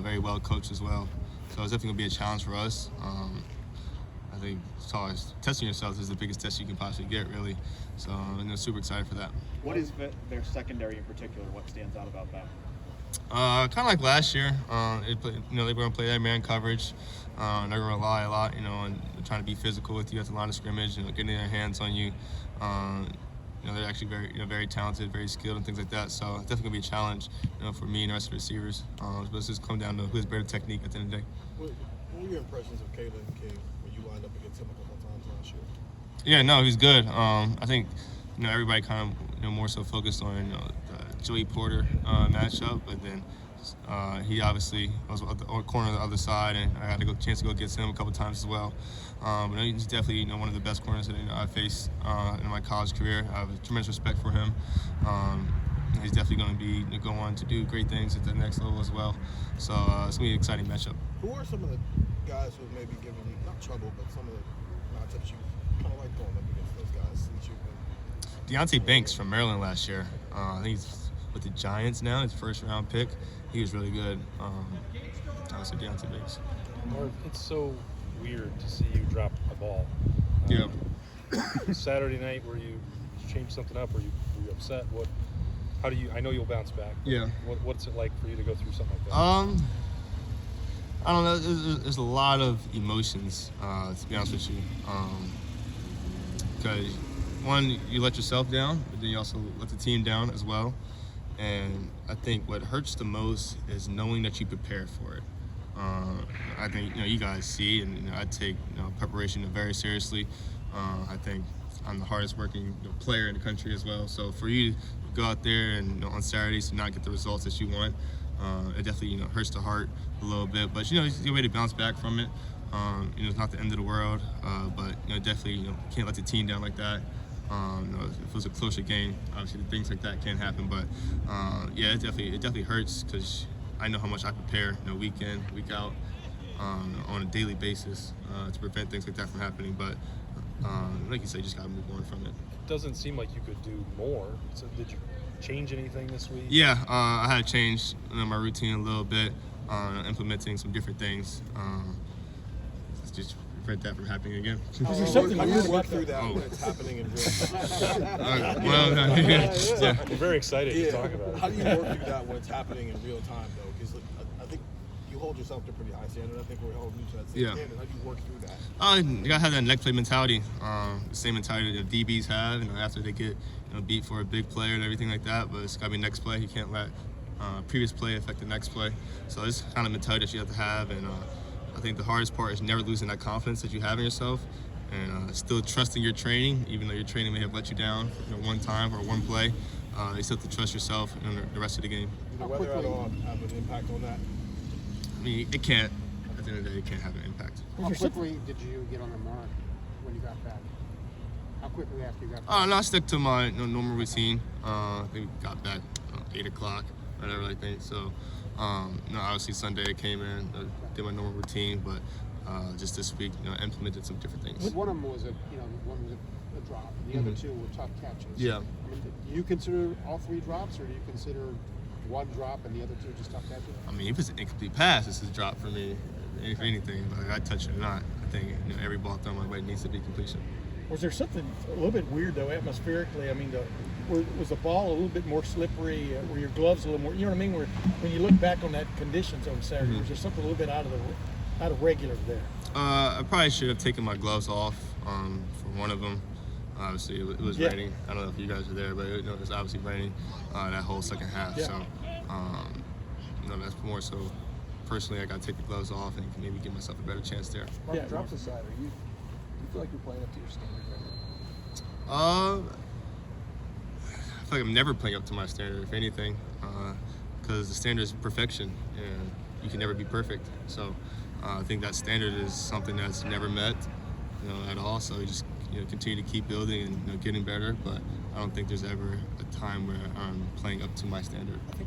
very well coached as well. So it's definitely going to be a challenge for us. I think as far as testing yourself is the biggest test you can possibly get, really. So I'm super excited for that. What is their secondary in particular? What stands out about that? Kind of like last year. They were going to play that man coverage. They're going to rely a lot, on trying to be physical with you at the line of scrimmage, getting their hands on you. They're actually very talented, very skilled, and things like that. So it's definitely going to be a challenge, for me and the rest of the receivers. But it's just come down to who has better technique at the end of the day. What were your impressions of Kalen King when you lined up against him a couple of times last year? Yeah, no, he's good. I think everybody kind of more so focused on the Joey Porter matchup, but then he obviously was at the corner of the other side, and I had a chance to go against him a couple times as well. But he's definitely one of the best corners that I faced in my college career. I have a tremendous respect for him. He's definitely going to be go on to do great things at the next level as well. So it's going to be an exciting matchup. Who are some of the guys who have maybe given you, not trouble, but some of the matchups you kind of like going up against those guys since you've been? Deonte Banks from Maryland last year. I think he's with the Giants now. His first-round pick. He was really good. So Deonte Banks. Marv, it's so weird to see you drop a ball. Yeah. Saturday night, where you changed something up, or were you upset? How do you? I know you'll bounce back. Yeah. What's it like for you to go through something like that? I don't know. There's a lot of emotions, to be honest with you. Because one, you let yourself down, but then you also let the team down as well. And I think what hurts the most is knowing that you prepared for it. I think you guys see, and I take preparation very seriously. I think I'm the hardest working player in the country as well. So for you to go out there and on Saturdays to not get the results that you want, it definitely hurts the heart a little bit. But you're ready to bounce back from it. It's not the end of the world, but definitely can't let the team down like that. If it was a closer game, obviously things like that can't happen. But yeah, it definitely hurts because I know how much I prepare, week in, week out, on a daily basis to prevent things like that from happening. But like you said, you just gotta move on from it. It doesn't seem like you could do more. So did you change anything this week? Yeah, I had to change my routine a little bit, implementing some different things. Just prevent that from happening again. Is there something how do you work through that when it's happening in real time? Yeah. We're very excited to talk about it. How do you work through that when it's happening in real time, though? Because I think you hold yourself to a pretty high standard. I think we're holding you to that same standard. How do you work through that? You gotta have that neck play mentality. The same mentality that DBs have. After they get beat for a big play and everything like that. But it's gotta be next play. You can't let previous play affect the next play. So it's kind of mentality that you have to have. And I think the hardest part is never losing that confidence that you have in yourself, and still trusting your training, even though your training may have let you down one time or one play. You still have to trust yourself in the rest of the game. Does the weather at all have an impact on that? I mean, it can't. At the end of the day, it can't have an impact. How quickly did you get on the mark when you got back? How quickly after you got back? No, I stuck to my normal routine. I think we got back 8 o'clock, whatever I think. So, obviously Sunday I came in, did my normal routine, but just this week, implemented some different things. One of them was one was a drop. The other two were tough catches. Yeah. I mean, do you consider all three drops, or do you consider one drop and the other two just tough catches? I mean, if it's an incomplete pass, it's a drop for me. If anything, like I touch it or not, I think every ball thrown my way needs to be completion. Was there something a little bit weird though, atmospherically? I mean, was the ball a little bit more slippery? Were your gloves a little more? You know what I mean? When you look back on that conditions on Saturday, was there something a little bit out of regular there? I probably should have taken my gloves off for one of them. Obviously, it was raining. I don't know if you guys were there, but it was obviously raining that whole second half. Yeah. So, that's more so. Personally, I got to take the gloves off and maybe give myself a better chance there. Marvin, drops aside, do you feel like you're playing up to your standard right now? I feel like I'm never playing up to my standard, if anything, because the standard is perfection, and you can never be perfect. So I think that standard is something that's never met, at all. So you just continue to keep building and getting better. But I don't think there's ever a time where I'm playing up to my standard. I think